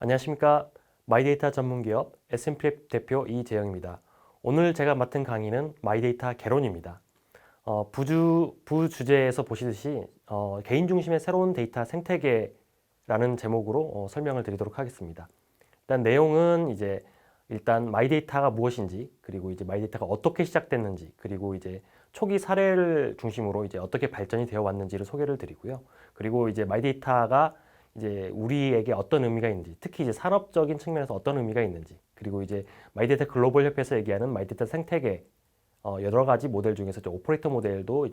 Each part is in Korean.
안녕하십니까. 마이데이터 전문기업 S&P 대표 이재영입니다. 오늘 제가 맡은 강의는 마이데이터 개론입니다. 부주제에서 보시듯이 개인 중심의 새로운 데이터 생태계라는 제목으로 설명을 드리도록 하겠습니다. 일단 내용은 일단 마이데이터가 무엇인지, 그리고 마이데이터가 어떻게 시작됐는지, 그리고 초기 사례를 중심으로 어떻게 발전이 되어 왔는지를 소개를 드리고요. 그리고 마이데이터가 우리에게 어떤 의미가 있는지, 특히 산업적인 측면에서 어떤 의미가 있는지, 그리고 마이데이터 글로벌 협회에서 얘기하는 마이데이터 생태계 여러 가지 모델 중에서 오퍼레이터 모델도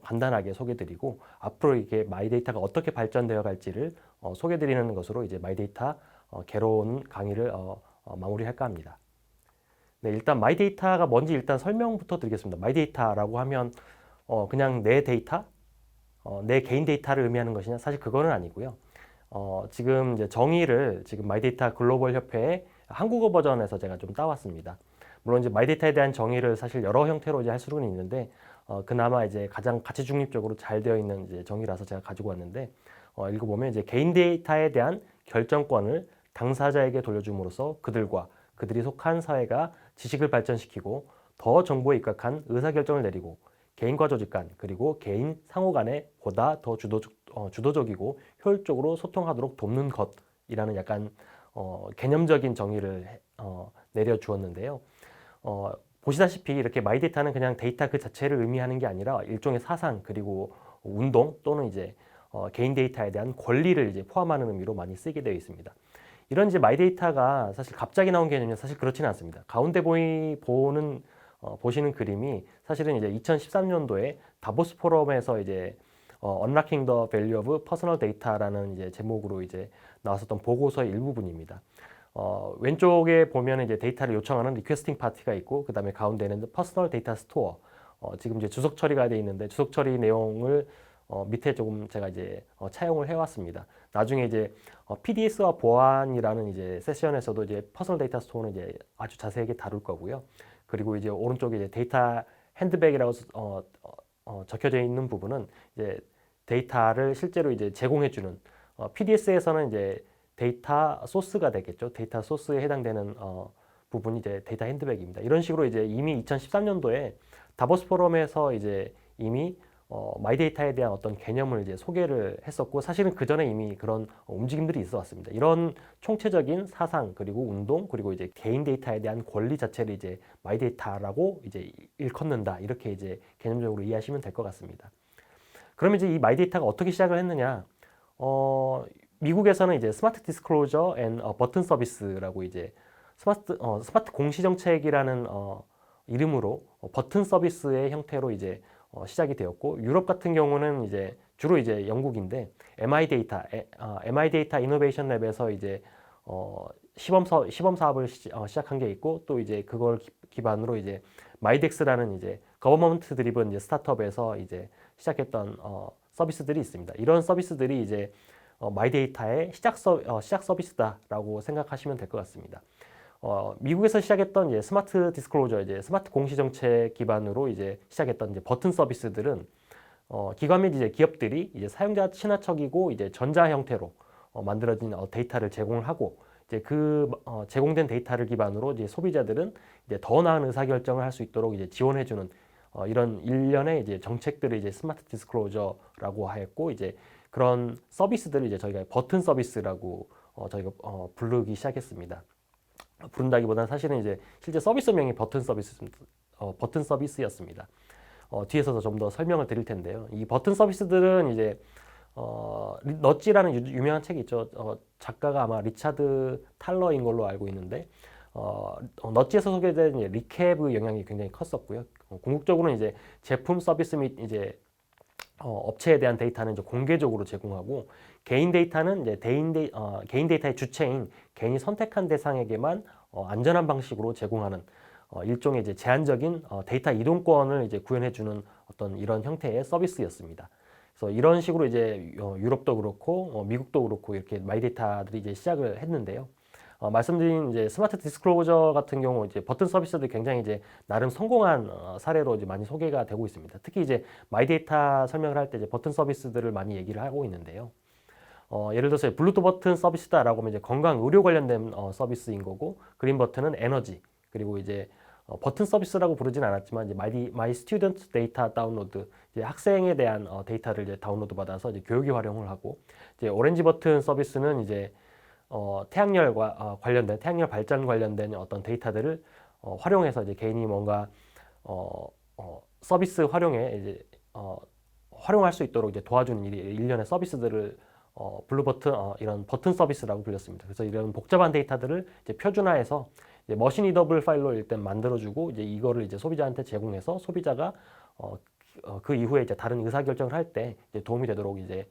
간단하게 소개드리고, 앞으로 이게 마이데이터가 어떻게 발전되어 갈지를 소개드리는 것으로 마이데이터 개론 강의를 마무리할까 합니다. 네, 일단 마이데이터가 뭔지 일단 설명부터 드리겠습니다. 마이데이터라고 하면 그냥 내 데이터, 내 개인 데이터를 의미하는 것이냐? 사실 그거는 아니고요. 지금 정의를 지금 마이데이터 글로벌 협회의 한국어 버전에서 제가 좀 따왔습니다. 물론 마이데이터에 대한 정의를 사실 여러 형태로 할 수는 있는데, 그나마 가장 가치 중립적으로 잘 되어 있는 정의라서 제가 가지고 왔는데, 읽어보면 개인 데이터에 대한 결정권을 당사자에게 돌려줌으로써 그들이 속한 사회가 지식을 발전시키고 더 정보에 입각한 의사결정을 내리고 개인과 조직 간, 그리고 개인 상호 간에 보다 더 주도적이고 효율적으로 소통하도록 돕는 것이라는 약간 개념적인 정의를 내려주었는데요. 보시다시피 이렇게 마이데이터는 그냥 데이터 그 자체를 의미하는 게 아니라 일종의 사상, 그리고 운동 또는 개인 데이터에 대한 권리를 포함하는 의미로 많이 쓰게 되어 있습니다. 이런 마이데이터가 사실 갑자기 나온 개념이 사실 그렇지는 않습니다. 가운데 보시는 그림이 사실은 2013년도에 다보스 포럼에서 Unlocking the Value of Personal Data라는 제목으로 나왔었던 보고서의 일부분입니다. 왼쪽에 보면 데이터를 요청하는 리퀘스팅 파티가 있고, 그 다음에 가운데는 퍼스널 데이터 스토어. 지금 주석 처리가 되어 있는데 주석 처리 내용을 밑에 조금 제가 차용을 해왔습니다. 나중에 PDS와 보안이라는 세션에서도 퍼스널 데이터 스토어는 아주 자세하게 다룰 거고요. 그리고 오른쪽에 데이터 핸드백이라고 적혀져 있는 부분은 데이터를 실제로 제공해주는 PDS에서는 데이터 소스가 되겠죠. 데이터 소스에 해당되는 부분이 데이터 핸드백입니다. 이런 식으로 이미 2013년도에 다보스 포럼에서 이미 마이데이터에 대한 어떤 개념을 소개를 했었고, 사실은 그 전에 이미 그런 움직임들이 있어 왔습니다. 이런 총체적인 사상, 그리고 운동, 그리고 개인 데이터에 대한 권리 자체를 마이데이터라고 일컫는다, 이렇게 개념적으로 이해하시면 될 것 같습니다. 그러면 이 마이데이터가 어떻게 시작을 했느냐? 미국에서는 스마트 디스클로저 앤 버튼 서비스라고 스마트 공시 정책이라는 이름으로 버튼 서비스의 형태로 시작이 되었고, 유럽 같은 경우는 주로 영국인데 MI 데이터 이노베이션 랩에서 시범 사업을 시작한 게 있고, 또 그걸 기반으로 마이덱스라는 거버먼트 드리븐 스타트업에서 시작했던 서비스들이 있습니다. 이런 서비스들이 마이데이터의 시작 서비스다라고 생각하시면 될 것 같습니다. 미국에서 시작했던 스마트 디스클로저, 스마트 공시 정책 기반으로 시작했던 버튼 서비스들은 기관 및 기업들이 사용자 친화적이고 전자 형태로 만들어진 데이터를 제공을 하고, 제공된 데이터를 기반으로 소비자들은 더 나은 의사결정을 할 수 있도록 지원해주는 이런 일련의 정책들을 스마트 디스클로저라고 하였고, 그런 서비스들을 저희가 버튼 서비스라고 저희가 부르기 시작했습니다. 부른다기보다는 사실은 실제 서비스명이 버튼 서비스였습니다. 뒤에서 좀 더 설명을 드릴 텐데요. 이 버튼 서비스들은 넛지라는 유명한 책이 있죠. 작가가 아마 리차드 탈러인 걸로 알고 있는데, 넛지에서 소개된 리캡의 영향이 굉장히 컸었고요. 궁극적으로는 제품 서비스 및 업체에 대한 데이터는 공개적으로 제공하고, 개인 데이터는 개인 데이터의 주체인 개인이 선택한 대상에게만 안전한 방식으로 제공하는 일종의 제한적인 데이터 이동권을 구현해주는 어떤 이런 형태의 서비스였습니다. 그래서 이런 식으로 유럽도 그렇고 미국도 그렇고 이렇게 마이데이터들이 시작을 했는데요. 말씀드린 스마트 디스클로저 같은 경우 버튼 서비스들이 굉장히 나름 성공한 사례로 많이 소개가 되고 있습니다. 특히 마이데이터 설명을 할 때 버튼 서비스들을 많이 얘기를 하고 있는데요. 예를 들어서 블루투스 버튼 서비스다라고 하면 이제 건강 의료 관련된 서비스인 거고, 그린 버튼은 에너지, 그리고 이제 버튼 서비스라고 부르진 않았지만 이제 마이 스튜던트 데이터 다운로드, 이제 학생에 대한 데이터를 이제 다운로드 받아서 이제 교육에 활용을 하고, 이제 오렌지 버튼 서비스는 이제 태양열과 관련된 태양열 발전 관련된 어떤 데이터들을 활용해서 이제 개인이 뭔가 서비스 활용에 이제 활용할 수 있도록 이제 도와주는 일련의 서비스들을 블루 버튼 이런 버튼 서비스라고 불렸습니다. 그래서 이런 복잡한 데이터들을 이제 표준화해서 이제 머신 리더블 파일로 일단 만들어주고, 이제 이거를 이제 소비자한테 제공해서 소비자가 그 이후에 이제 다른 의사 결정을 할 때 도움이 되도록 이제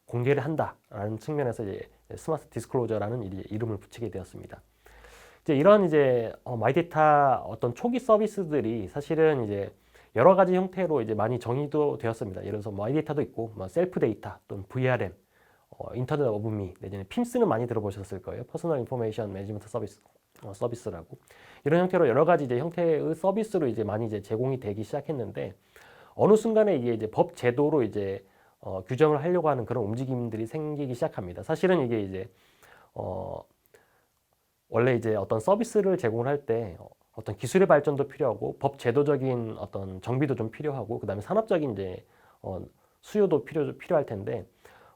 공개를 한다라는 측면에서 이제 스마트 디스클로저라는 이름을 붙이게 되었습니다. 이제 이런 이제 마이데이터 어떤 초기 서비스들이 사실은 이제 여러 가지 형태로 이제 많이 정의도 되었습니다. 예를 들어서 마이데이터도 있고, 뭐 셀프 데이터 또는 VRM, 인터넷 오브 미, 내지는 PIMS는 많이 들어보셨을 거예요. 퍼스널 인포메이션 매니지먼트 서비스라고. 이런 형태로 여러 가지 이제 형태의 서비스로 이제 많이 이제 제공이 되기 시작했는데, 어느 순간에 이게 이제 법 제도로 이제 규정을 하려고 하는 그런 움직임들이 생기기 시작합니다. 사실은 이게 이제 원래 이제 어떤 서비스를 제공을 할 때 어떤 기술의 발전도 필요하고, 법 제도적인 어떤 정비도 좀 필요하고, 그다음에 산업적인 이제 수요도 필요할 텐데,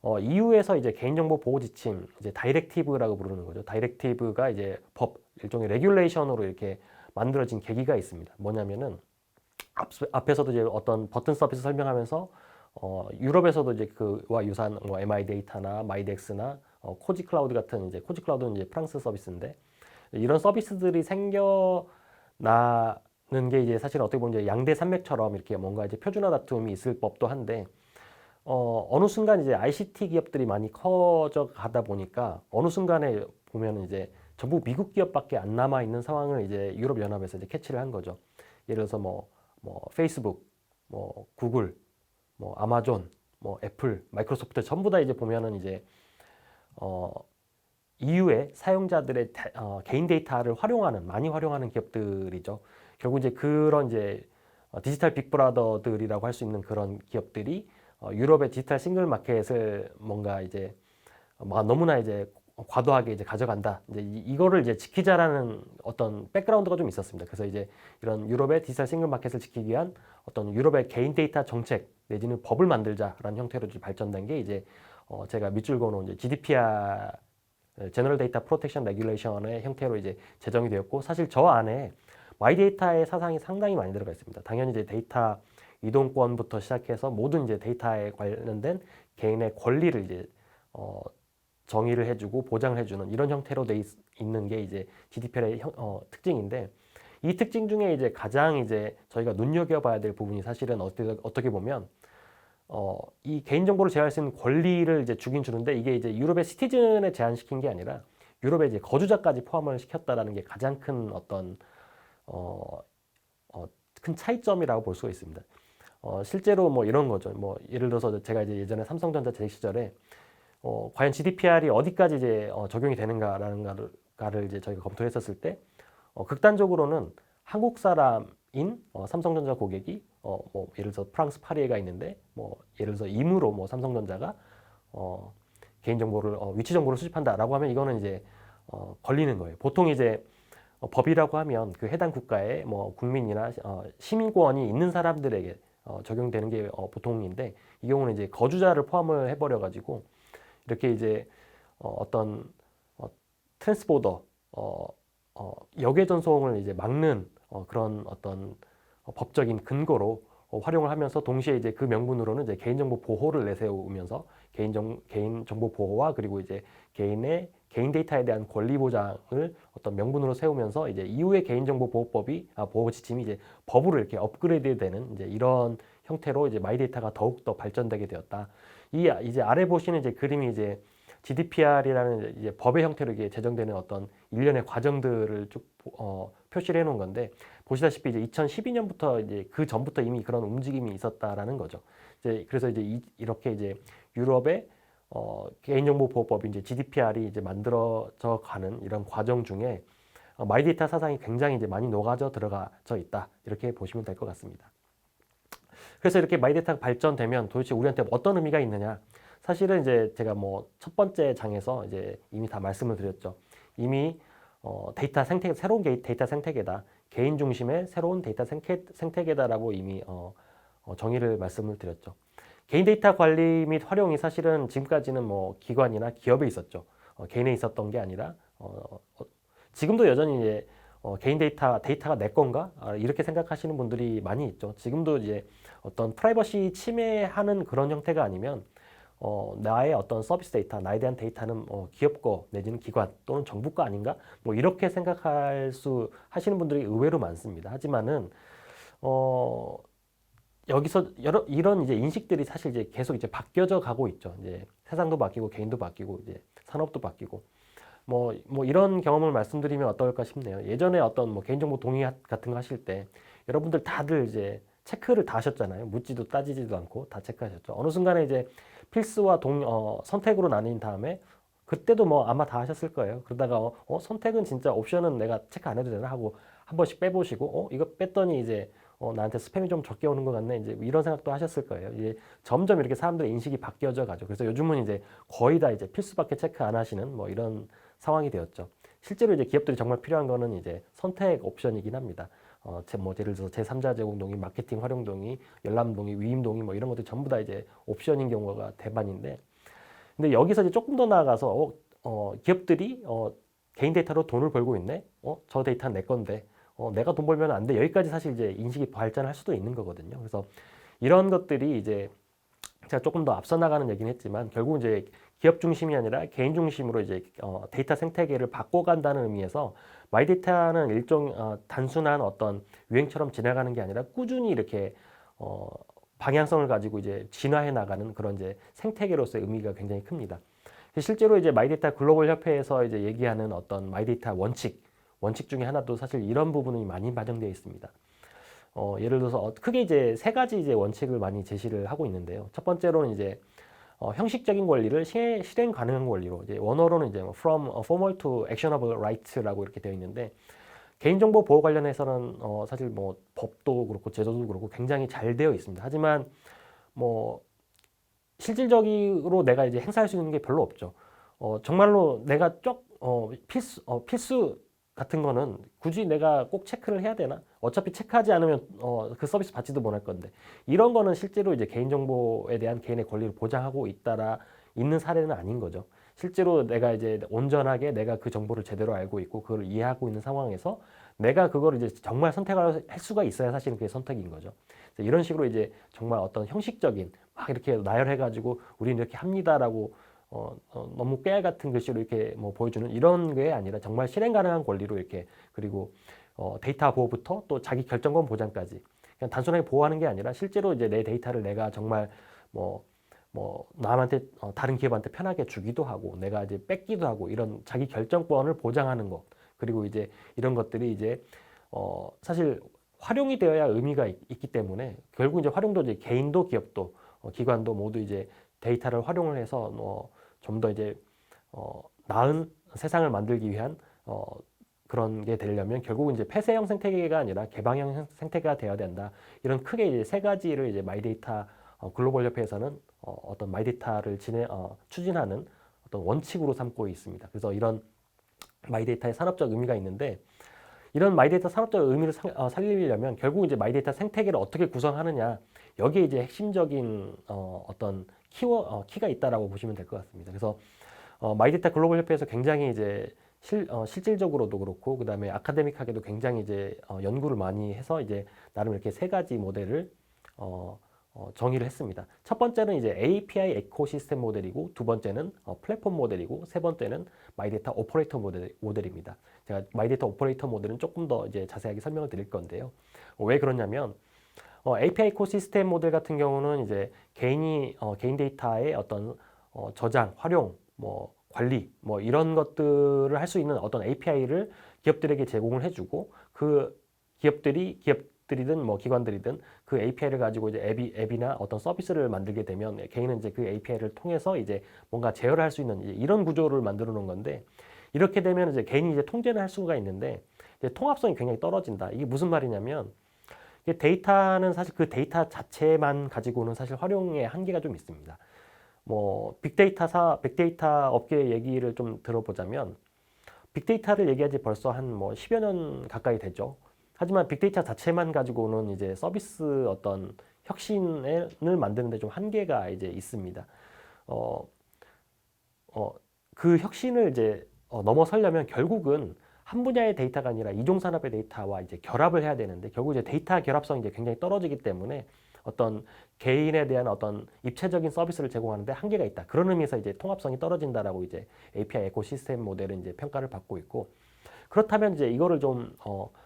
EU에서 이제 개인정보 보호 지침, 이제 다이렉티브라고 부르는 거죠. 다이렉티브가 이제 법, 일종의 레귤레이션으로 이렇게 만들어진 계기가 있습니다. 뭐냐면은 앞에서도 이제 어떤 버튼 서비스 설명하면서 유럽에서도 이제 그와 유사한 뭐 MI 데이터나 마이덱스나 코지 클라우드 같은, 이제 코지 클라우드는 이제 프랑스 서비스인데, 이런 서비스들이 생겨나는 게 이제 사실 어떻게 보면 이제 양대 산맥처럼 이렇게 뭔가 이제 표준화 다툼이 있을 법도 한데, 어느 순간 이제 ICT 기업들이 많이 커져 가다 보니까 어느 순간에 보면 이제 전부 미국 기업밖에 안 남아 있는 상황을 이제 유럽 연합에서 이제 캐치를 한 거죠. 예를 들어서 뭐 페이스북, 뭐 구글, 뭐 아마존, 뭐 애플, 마이크로소프트 전부 다 이제 보면은 이제 EU의 사용자들의 개인 데이터를 많이 활용하는 기업들이죠. 결국 이제 그런 이제 디지털 빅브라더들이라고 할 수 있는 그런 기업들이 유럽의 디지털 싱글 마켓을 뭔가 이제 너무나 이제 과도하게 이제 가져간다. 이제 이거를 이제 지키자라는 어떤 백그라운드가 좀 있었습니다. 그래서 이제 이런 유럽의 디지털 싱글 마켓을 지키기 위한 어떤 유럽의 개인 데이터 정책 내지는 법을 만들자라는 형태로 발전된 게 이제 제가 밑줄 그어놓은 이제 GDPR, 제너럴 데이터 프로텍션 레귤레이션의 형태로 이제 제정이 되었고, 사실 저 안에 마이데이터의 사상이 상당히 많이 들어가 있습니다. 당연히 이제 데이터 이동권부터 시작해서 모든 이제 데이터에 관련된 개인의 권리를 이제 정의를 해주고 보장을 해주는 이런 형태로 돼 있는 게 이제 GDPR의 특징인데, 이 특징 중에 이제 가장 이제 저희가 눈여겨봐야 될 부분이 사실은 어떻게 보면 이 개인정보를 제어할 수 있는 권리를 이제 주긴 주는데, 이게 이제 유럽의 시티즌에 제한시킨 게 아니라 유럽의 이제 거주자까지 포함을 시켰다라는 게 가장 큰 어떤 큰 차이점이라고 볼 수가 있습니다. 실제로 뭐 이런 거죠. 뭐 예를 들어서 제가 이제 예전에 삼성전자 재직 시절에 과연 GDPR이 어디까지 이제 적용이 되는가라는 거를 이제 저희가 검토했었을 때, 극단적으로는 한국 사람인 삼성전자 고객이 뭐 예를 들어서 프랑스 파리에 가 있는데, 뭐 예를 들어서 임으로 뭐 삼성전자가 개인 정보를 위치 정보를 수집한다라고 하면 이거는 이제 걸리는 거예요. 보통 이제 법이라고 하면 그 해당 국가의 뭐 국민이나 시민권이 있는 사람들에게 적용되는 게 보통인데, 이 경우는 이제 거주자를 포함을 해버려 가지고 이렇게 이제 어떤 트랜스보더 역외 전송을 이제 막는 그런 어떤 법적인 근거로 활용을 하면서, 동시에 이제 그 명분으로는 이제 개인정보 보호를 내세우면서 개인정보 보호와 그리고 이제 개인 데이터에 대한 권리 보장을 어떤 명분으로 세우면서 이제 이후의 개인정보 보호법이 보호 지침이 이제 법으로 이렇게 업그레이드되는 이제 이런 형태로 이제 마이데이터가 더욱 더 발전되게 되었다. 이제 아래 보시는 이제 그림이 이제 GDPR이라는 이제 법의 형태로 이게 제정되는 어떤 일련의 과정들을 쭉 표시를 해놓은 건데, 보시다시피 이제 2012년부터 이제 그 전부터 이미 그런 움직임이 있었다라는 거죠. 그래서 이제 이렇게 이제 유럽의 개인정보보호법이 이제 GDPR이 이제 만들어져 가는 이런 과정 중에 마이데이터 사상이 굉장히 이제 많이 녹아져 들어가져 있다, 이렇게 보시면 될 것 같습니다. 그래서 이렇게 마이데이터가 발전되면 도대체 우리한테 어떤 의미가 있느냐? 사실은 이제 제가 뭐 첫 번째 장에서 이제 이미 다 말씀을 드렸죠. 이미 데이터 생태계, 새로운 데이터 생태계다. 개인 중심의 새로운 데이터 생태계다라고 이미 정의를 말씀을 드렸죠. 개인 데이터 관리 및 활용이 사실은 지금까지는 뭐 기관이나 기업에 있었죠. 개인에 있었던 게 아니라 지금도 여전히 이제 개인 데이터가 내 건가? 이렇게 생각하시는 분들이 많이 있죠. 지금도 이제 어떤 프라이버시 침해하는 그런 형태가 아니면 나의 어떤 서비스 데이터, 나에 대한 데이터는 기업 거 내지는 기관 또는 정부 거 아닌가? 뭐 이렇게 하시는 분들이 의외로 많습니다. 하지만은 여기서 이런 이제 인식들이 사실 이제 계속 이제 바뀌어져 가고 있죠. 이제 세상도 바뀌고 개인도 바뀌고 이제 산업도 바뀌고 뭐 이런 경험을 말씀드리면 어떨까 싶네요. 예전에 어떤 뭐 개인정보 동의 같은 거 하실 때 여러분들 다들 이제 체크를 다 하셨잖아요. 묻지도 따지지도 않고 다 체크하셨죠. 어느 순간에 이제 필수와 선택으로 나뉜 다음에 그때도 뭐 아마 다 하셨을 거예요. 그러다가 선택은 진짜 옵션은 내가 체크 안 해도 되나 하고 한 번씩 빼보시고 이거 뺐더니 이제 나한테 스팸이 좀 적게 오는 것 같네. 이제 이런 생각도 하셨을 거예요. 이제 점점 이렇게 사람들의 인식이 바뀌어져 가죠. 그래서 요즘은 이제 거의 다 이제 필수밖에 체크 안 하시는 뭐 이런 상황이 되었죠. 실제로 이제 기업들이 정말 필요한 거는 이제 선택 옵션이긴 합니다. 예를 들어서 제3자 제공 동의, 마케팅 활용 동의, 열람 동의, 위임 동의 뭐 이런 것들 전부 다 이제 옵션인 경우가 대반인데, 근데 여기서 이제 조금 더 나아가서 기업들이 개인 데이터로 돈을 벌고 있네. 저 데이터는 내 건데 내가 돈 벌면 안 돼. 여기까지 사실 이제 인식이 발전할 수도 있는 거거든요. 그래서 이런 것들이 이제 제가 조금 더 앞서 나가는 얘기는 했지만 결국 이제 기업 중심이 아니라 개인 중심으로 이제 데이터 생태계를 바꿔간다는 의미에서 마이데이터는 단순한 어떤 유행처럼 지나가는 게 아니라 꾸준히 이렇게 방향성을 가지고 이제 진화해 나가는 그런 이제 생태계로서의 의미가 굉장히 큽니다. 실제로 이제 마이데이터 글로벌 협회에서 이제 얘기하는 어떤 마이데이터 원칙 중에 하나도 사실 이런 부분이 많이 반영되어 있습니다. 예를 들어서 크게 이제 세 가지 이제 원칙을 많이 제시를 하고 있는데요. 첫 번째로는 이제 형식적인 권리를 실행 가능한 권리로, 이제 원어로는 이제 from formal to actionable right라고 이렇게 되어 있는데, 개인정보 보호 관련해서는 사실 뭐 법도 그렇고 제도도 그렇고 굉장히 잘 되어 있습니다. 하지만 뭐 실질적으로 내가 이제 행사할 수 있는 게 별로 없죠. 정말로 내가 필수 같은 거는 굳이 내가 꼭 체크를 해야 되나? 어차피 체크하지 않으면 그 서비스 받지도 못할 건데, 이런 거는 실제로 이제 개인정보에 대한 개인의 권리를 보장하고 있는 사례는 아닌 거죠. 실제로 내가 이제 온전하게 내가 그 정보를 제대로 알고 있고 그걸 이해하고 있는 상황에서 내가 그걸 이제 정말 선택할 수가 있어야 사실은 그게 선택인 거죠. 이런 식으로 이제 정말 어떤 형식적인 막 이렇게 나열해가지고 우리는 이렇게 합니다라고 너무 깨알 같은 글씨로 이렇게 뭐 보여주는 이런 게 아니라 정말 실행 가능한 권리로 이렇게, 그리고 데이터 보호부터 또 자기 결정권 보장까지 그냥 단순하게 보호하는 게 아니라 실제로 이제 내 데이터를 내가 정말 뭐 남한테 다른 기업한테 편하게 주기도 하고 내가 이제 뺏기도 하고 이런 자기 결정권을 보장하는 것, 그리고 이제 이런 것들이 이제 사실 활용이 되어야 의미가 있기 때문에 결국 이제 활용도 이제 개인도 기업도 기관도 모두 이제 데이터를 활용을 해서 좀 더 이제 나은 세상을 만들기 위한 그런 게 되려면 결국은 이제 폐쇄형 생태계가 아니라 개방형 생태계가 되어야 된다. 이런 크게 이제 세 가지를 이제 마이데이터 글로벌 협회에서는 어떤 마이데이터를 추진하는 어떤 원칙으로 삼고 있습니다. 그래서 이런 마이데이터의 산업적 의미가 있는데, 이런 마이데이터 산업적 의미를 살리려면 결국 이제 마이데이터 생태계를 어떻게 구성하느냐, 여기에 이제 핵심적인 어떤 키가 있다라고 보시면 될 것 같습니다. 그래서 마이데이터 글로벌 협회에서 굉장히 이제 실질적으로도 그렇고 그다음에 아카데믹하게도 굉장히 이제 연구를 많이 해서 이제 나름 이렇게 세 가지 모델을 정의를 했습니다. 첫 번째는 이제 API 에코시스템 모델이고, 두 번째는 플랫폼 모델이고, 세 번째는 마이데이터 오퍼레이터 모델입니다. 제가 마이데이터 오퍼레이터 모델은 조금 더 이제 자세하게 설명을 드릴 건데요. 왜 그러냐면 API 에코시스템 모델 같은 경우는 이제 개인 데이터의 어떤 저장, 활용, 뭐 관리, 뭐 이런 것들을 할 수 있는 어떤 API를 기업들에게 제공을 해주고, 그 기업들이든 뭐 기관들이든 그 API를 가지고 이제 앱이나 어떤 서비스를 만들게 되면 개인은 이제 그 API를 통해서 이제 뭔가 제어를 할 수 있는 이런 구조를 만들어 놓은 건데, 이렇게 되면 이제 개인이 이제 통제를 할 수가 있는데 이제 통합성이 굉장히 떨어진다. 이게 무슨 말이냐면, 데이터는 사실 그 데이터 자체만 가지고는 사실 활용의 한계가 좀 있습니다. 뭐 빅데이터 업계 얘기를 좀 들어보자면 빅데이터를 얘기한 지 벌써 한 뭐 10여 년 가까이 되죠. 하지만 빅데이터 자체만 가지고는 이제 서비스 어떤 혁신을 만드는데 좀 한계가 이제 있습니다. 어, 그 혁신을 이제 넘어서려면 결국은 한 분야의 데이터가 아니라 이종 산업의 데이터와 이제 결합을 해야 되는데 결국 이제 데이터 결합성이 이제 굉장히 떨어지기 때문에 어떤 개인에 대한 어떤 입체적인 서비스를 제공하는데 한계가 있다. 그런 의미에서 이제 통합성이 떨어진다라고 이제 API 에코시스템 모델은 이제 평가를 받고 있고 그렇다면 이제 이거를 좀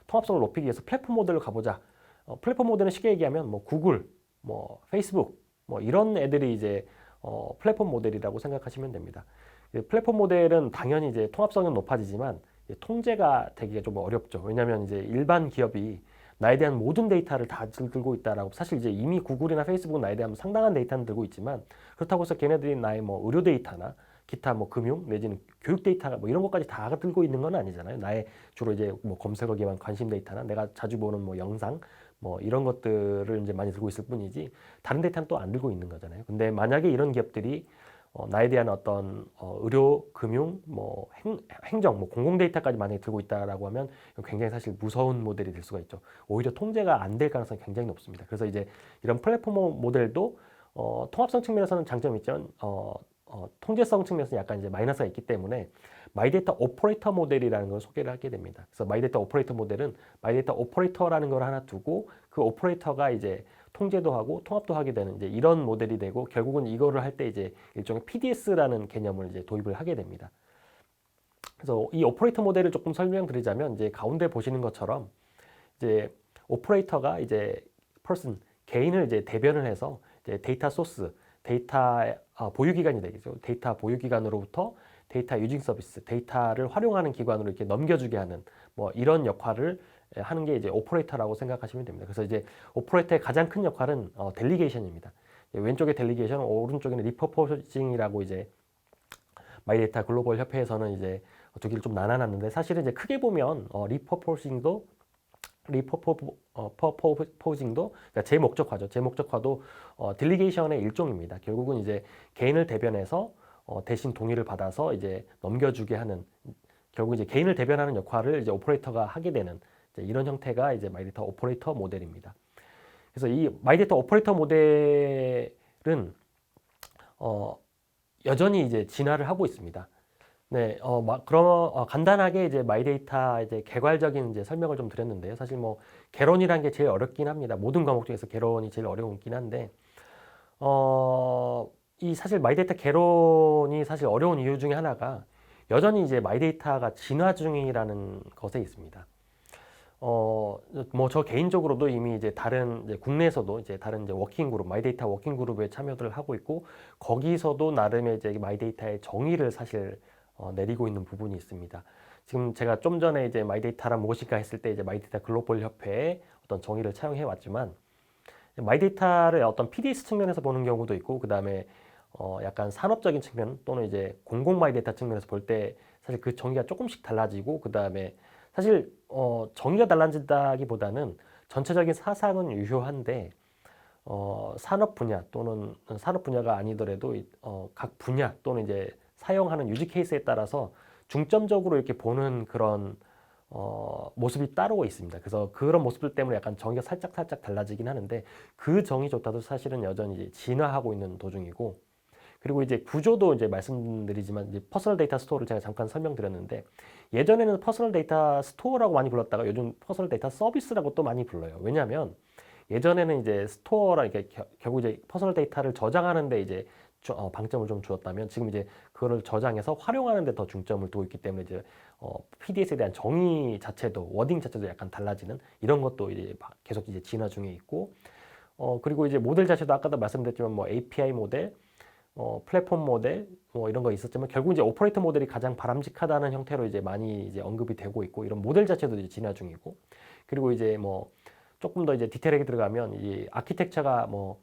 통합성을 높이기 위해서 플랫폼 모델로 가보자. 플랫폼 모델은 쉽게 얘기하면 뭐 구글, 뭐 페이스북, 뭐 이런 애들이 이제 플랫폼 모델이라고 생각하시면 됩니다. 플랫폼 모델은 당연히 이제 통합성은 높아지지만 통제가 되기가 좀 어렵죠. 왜냐하면 이제 일반 기업이 나에 대한 모든 데이터를 다 들고 있다라고 사실 이제 이미 구글이나 페이스북은 나에 대한 상당한 데이터는 들고 있지만 그렇다고 해서 걔네들이 나의 뭐 의료 데이터나 기타 뭐 금융 내지는 교육 데이터가 뭐 이런 것까지 다 들고 있는 건 아니잖아요. 나의 주로 이제 뭐 검색어 기반 관심 데이터나 내가 자주 보는 뭐 영상 뭐 이런 것들을 이제 많이 들고 있을 뿐이지 다른 데이터는 또 안 들고 있는 거잖아요. 근데 만약에 이런 기업들이 나에 대한 어떤 의료, 금융, 뭐 행정, 뭐 공공 데이터까지 만약에 들고 있다라고 하면 굉장히 사실 무서운 모델이 될 수가 있죠. 오히려 통제가 안 될 가능성이 굉장히 높습니다. 그래서 이제 이런 플랫폼 모델도 통합성 측면에서는 장점이 있지만 통제성 측면에서는 약간 이제 마이너스가 있기 때문에 마이데이터 오퍼레이터 모델이라는 걸 소개를 하게 됩니다. 그래서 마이데이터 오퍼레이터 모델은 마이데이터 오퍼레이터라는 걸 하나 두고 그 오퍼레이터가 이제 통제도 하고 통합도 하게 되는 이제 이런 모델이 되고 결국은 이거를 할 때 이제 일종의 PDS라는 개념을 이제 도입을 하게 됩니다. 그래서 이 오퍼레이터 모델을 조금 설명드리자면 이제 가운데 보시는 것처럼 이제 오퍼레이터가 이제 개인을 이제 대변을 해서 이제 데이터 소스, 데이터 보유기관이 되겠죠. 데이터 보유기관으로부터 데이터 유징 서비스, 데이터를 활용하는 기관으로 이렇게 넘겨주게 하는 뭐 이런 역할을 하는 게 이제 오퍼레이터라고 생각하시면 됩니다. 그래서 이제 오퍼레이터의 가장 큰 역할은 델리게이션입니다. 왼쪽에 델리게이션, 오른쪽에는 리퍼포징이라고 이제 마이데이터 글로벌 협회에서는 이제 두 개를 좀 나눠놨는데 사실은 이제 크게 보면 리퍼포징도 그러니까 제 목적화도 딜리게이션의 일종입니다. 결국은 이제 개인을 대변해서 대신 동의를 받아서 이제 넘겨주게 하는 결국 이제 개인을 대변하는 역할을 이제 오퍼레이터가 하게 되는 이제 이런 형태가 이제 마이데이터 오퍼레이터 모델입니다. 그래서 이 마이데이터 오퍼레이터 모델은 여전히 이제 진화를 하고 있습니다. 네, 그럼 간단하게 이제 마이데이터 이제 개괄적인 이제 설명을 좀 드렸는데요. 사실 뭐 개론이라는 게 제일 어렵긴 합니다. 모든 과목 중에서 개론이 제일 어려운긴 한데, 이 사실 마이데이터 개론이 사실 어려운 이유 중에 하나가 여전히 이제 마이데이터가 진화 중이라는 것에 있습니다. 뭐 저 개인적으로도 이미 이제 다른 이제 국내에서도 이제 다른 이제 워킹 그룹, 마이데이터 워킹 그룹에 참여를 하고 있고 거기서도 나름의 이제 마이데이터의 정의를 사실 내리고 있는 부분이 있습니다. 지금 제가 좀 전에 이제 마이데이터란 무엇일까 했을 때 이제 마이데이터 글로벌 협회의 어떤 정의를 차용해 왔지만 마이데이터를 어떤 PDS 측면에서 보는 경우도 있고 그 다음에 약간 산업적인 측면 또는 이제 공공 마이데이터 측면에서 볼 때 사실 그 정의가 조금씩 달라지고 그 다음에 사실 정의가 달라진다기보다는 전체적인 사상은 유효한데 산업 분야 또는 산업 분야가 아니더라도 각 분야 또는 이제 사용하는 유지 케이스에 따라서 중점적으로 이렇게 보는 그런 모습이 따로 있습니다. 그래서 그런 모습들 때문에 약간 정의가 살짝 달라지긴 하는데 그 정의조차도 사실은 여전히 이제 진화하고 있는 도중이고 그리고 이제 구조도 이제 말씀드리지만 이제 퍼스널 데이터 스토어를 제가 잠깐 설명드렸는데 예전에는 퍼스널 데이터 스토어라고 많이 불렀다가 요즘 퍼스널 데이터 서비스라고 또 많이 불러요. 왜냐하면 예전에는 이제 스토어라 이게 결국 이제 퍼스널 데이터를 저장하는데 이제 방점을 좀 주었다면 지금 이제 그거를 저장해서 활용하는 데 더 중점을 두고 있기 때문에 이제 PDS에 대한 정의 자체도 워딩 자체도 약간 달라지는 이런 것도 이제 계속 이제 진화 중에 있고 그리고 이제 모델 자체도 아까도 말씀드렸지만 뭐 API 모델 플랫폼 모델 뭐 이런 거 있었지만 결국 이제 오퍼레이터 모델이 가장 바람직하다는 형태로 이제 많이 이제 언급이 되고 있고 이런 모델 자체도 이제 진화 중이고 그리고 이제 뭐 조금 더 이제 디테일하게 들어가면 이 아키텍처가 뭐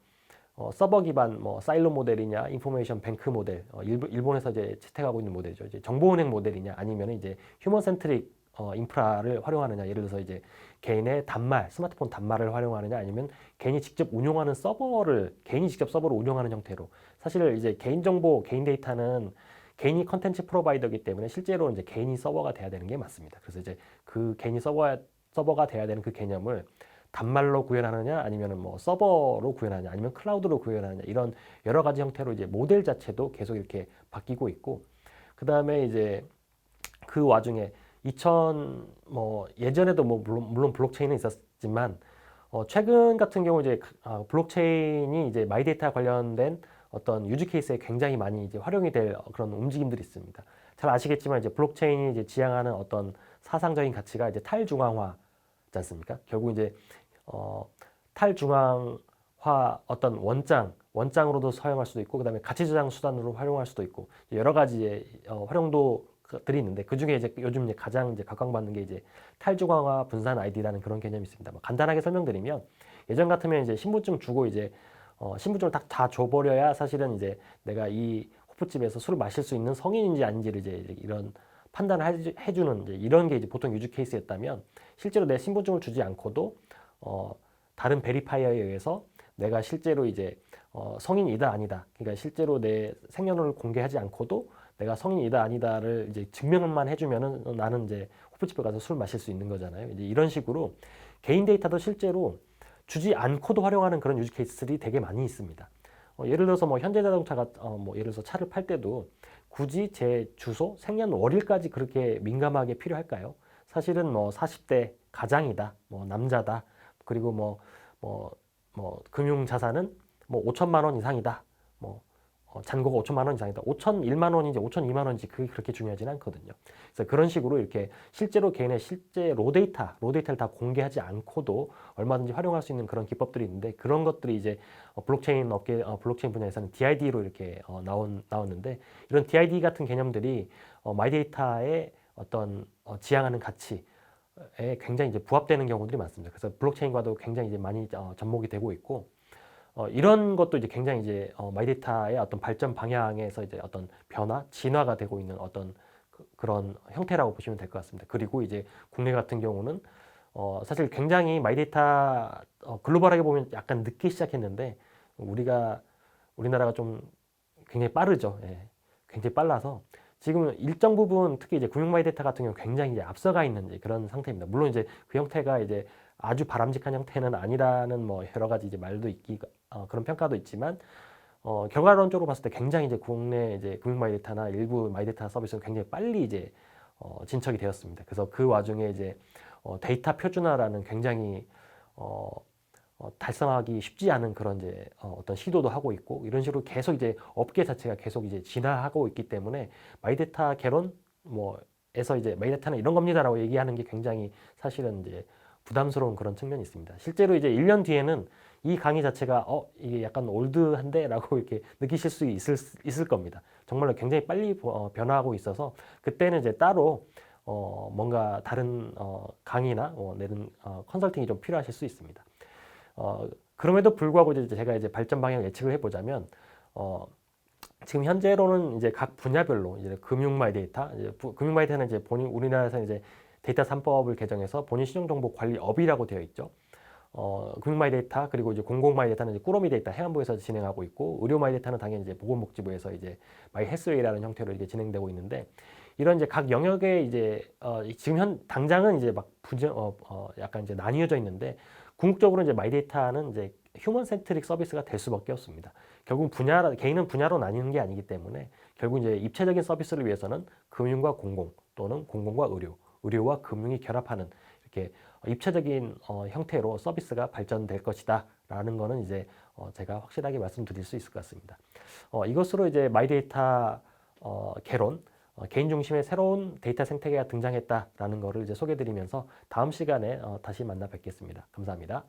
서버 기반 뭐 사일로 모델이냐, 인포메이션 뱅크 모델, 일본에서 이제 채택하고 있는 모델이죠. 이제 정보은행 모델이냐, 아니면 이제 휴먼 센트릭 인프라를 활용하느냐, 예를 들어서 이제 개인의 단말, 스마트폰 단말을 활용하느냐, 아니면 개인이 직접 운용하는 서버를 개인이 직접 서버를 운영하는 형태로. 사실 이제 개인정보, 개인 데이터는 개인이 컨텐츠 프로바이더이기 때문에 실제로 이제 개인이 서버가 돼야 되는 게 맞습니다. 그래서 이제 그 개인이 서버가 돼야 되는 그 개념을 단말로 구현하느냐, 아니면은 뭐 서버로 구현하느냐, 아니면 클라우드로 구현하느냐, 이런 여러 가지 형태로 이제 모델 자체도 계속 이렇게 바뀌고 있고, 그 다음에 이제 그 와중에 예전에도 뭐 물론 블록체인은 있었지만 최근 같은 경우 이제 블록체인이 이제 마이데이터 관련된 어떤 유즈 케이스에 굉장히 많이 이제 활용이 될 그런 움직임들이 있습니다. 잘 아시겠지만 이제 블록체인이 이제 지향하는 어떤 사상적인 가치가 이제 탈중앙화지 않습니까? 결국 이제 탈중앙화 어떤 원장으로도 사용할 수도 있고, 그다음에 가치 저장 수단으로 활용할 수도 있고, 여러 가지의 활용도들이 있는데, 그 중에 이제 요즘 이제 가장 이제 각광받는 게 이제 탈중앙화 분산 아이디라는 그런 개념이 있습니다. 뭐 간단하게 설명드리면, 예전 같으면 이제 신분증 주고 이제 신분증을 딱 다 줘버려야 사실은 이제 내가 이 호프집에서 술을 마실 수 있는 성인인지 아닌지를 이제 이런 판단을 해주는 이제 이런 게 이제 보통 유즈 케이스였다면, 실제로 내 신분증을 주지 않고도 다른 베리파이어에 의해서 내가 실제로 이제 성인이다 아니다, 그러니까 실제로 내 생년월일을 공개하지 않고도 내가 성인이다 아니다를 이제 증명만 해주면은 나는 이제 호프집에 가서 술 마실 수 있는 거잖아요. 이제 이런 식으로 개인 데이터도 실제로 주지 않고도 활용하는 그런 유즈 케이스들이 되게 많이 있습니다. 예를 들어서 뭐 현대자동차가 뭐 예를 들어서 차를 팔 때도 굳이 제 주소, 생년월일까지 그렇게 민감하게 필요할까요? 사실은 뭐 40대 가장이다, 뭐 남자다, 그리고 금융 자산은 뭐 5천만 원 이상이다, 뭐 잔고가 5천만 원 이상이다, 5,001만 원인지 5,002만 원인지 그게 그렇게 중요하지는 않거든요. 그래서 그런 식으로 이렇게 실제로 개인의 실제 로데이터를 다 공개하지 않고도 얼마든지 활용할 수 있는 그런 기법들이 있는데, 그런 것들이 이제 블록체인 분야에서는 DID로 이렇게 나왔는데, 이런 DID 같은 개념들이 마이데이터의 어떤 지향하는 가치에 굉장히 이제 부합되는 경우들이 많습니다. 그래서 블록체인과도 굉장히 이제 많이 접목이 되고 있고, 이런 것도 이제 굉장히 이제 마이데이터의 어떤 발전 방향에서 이제 어떤 변화, 진화가 되고 있는 어떤 그런 형태라고 보시면 될 것 같습니다. 그리고 이제 국내 같은 경우는 사실 굉장히 마이데이터 글로벌하게 보면 약간 늦게 시작했는데, 우리나라가 좀 굉장히 빠르죠. 예, 굉장히 빨라서 지금 일정 부분 특히 이제 금융 마이데이터 같은 경우 굉장히 이제 앞서가 있는 이제 그런 상태입니다. 물론 이제 그 형태가 이제 아주 바람직한 형태는 아니라는 뭐 여러 가지 이제 말도 그런 평가도 있지만, 결과론적으로 봤을 때 굉장히 이제 국내 이제 금융 마이데이터나 일부 마이데이터 서비스는 굉장히 빨리 이제 진척이 되었습니다. 그래서 그 와중에 이제 데이터 표준화라는 굉장히 달성하기 쉽지 않은 그런 이제 어떤 시도도 하고 있고, 이런 식으로 계속 이제 업계 자체가 계속 이제 진화하고 있기 때문에 마이데이터 개론 에서 이제 마이데이터는 이런 겁니다라고 얘기하는 게 굉장히 사실은 이제 부담스러운 그런 측면이 있습니다. 실제로 이제 1년 뒤에는 이 강의 자체가 이게 약간 올드한데라고 이렇게 느끼실 수 있을 겁니다. 정말로 굉장히 빨리 변화하고 있어서, 그때는 이제 따로 뭔가 다른 강의나 내는 컨설팅이 좀 필요하실 수 있습니다. 그럼에도 불구하고 이제 제가 이제 발전 방향 예측을 해보자면, 지금 현재로는 이제 각 분야별로 이제 금융 마이데이터, 금융 마이데이터는 이제 우리나라에서 이제 데이터 3법을 개정해서 본인 신용정보 관리업이라고 되어 있죠. 금융 마이데이터, 그리고 이제 공공 마이데이터는 이제 꾸러미 데이터 해안부에서 진행하고 있고, 의료 마이데이터는 당연히 이제 보건복지부에서 이제 마이 헬스웨이라는 형태로 이렇게 진행되고 있는데, 이런 이제 각 영역에 이제 지금 당장은 이제 막 약간 이제 나뉘어져 있는데, 궁극적으로 이제 마이데이터는 이제 휴먼 센트릭 서비스가 될 수밖에 없습니다. 결국 개인은 분야로 나뉘는 게 아니기 때문에, 결국 이제 입체적인 서비스를 위해서는 금융과 공공, 또는 공공과 의료와 금융이 결합하는 이렇게 입체적인 형태로 서비스가 발전될 것이다 라는 거는 이제 제가 확실하게 말씀드릴 수 있을 것 같습니다. 이것으로 이제 마이데이터 개론, 개인 중심의 새로운 데이터 생태계가 등장했다라는 것을 이제 소개드리면서 다음 시간에 다시 만나 뵙겠습니다. 감사합니다.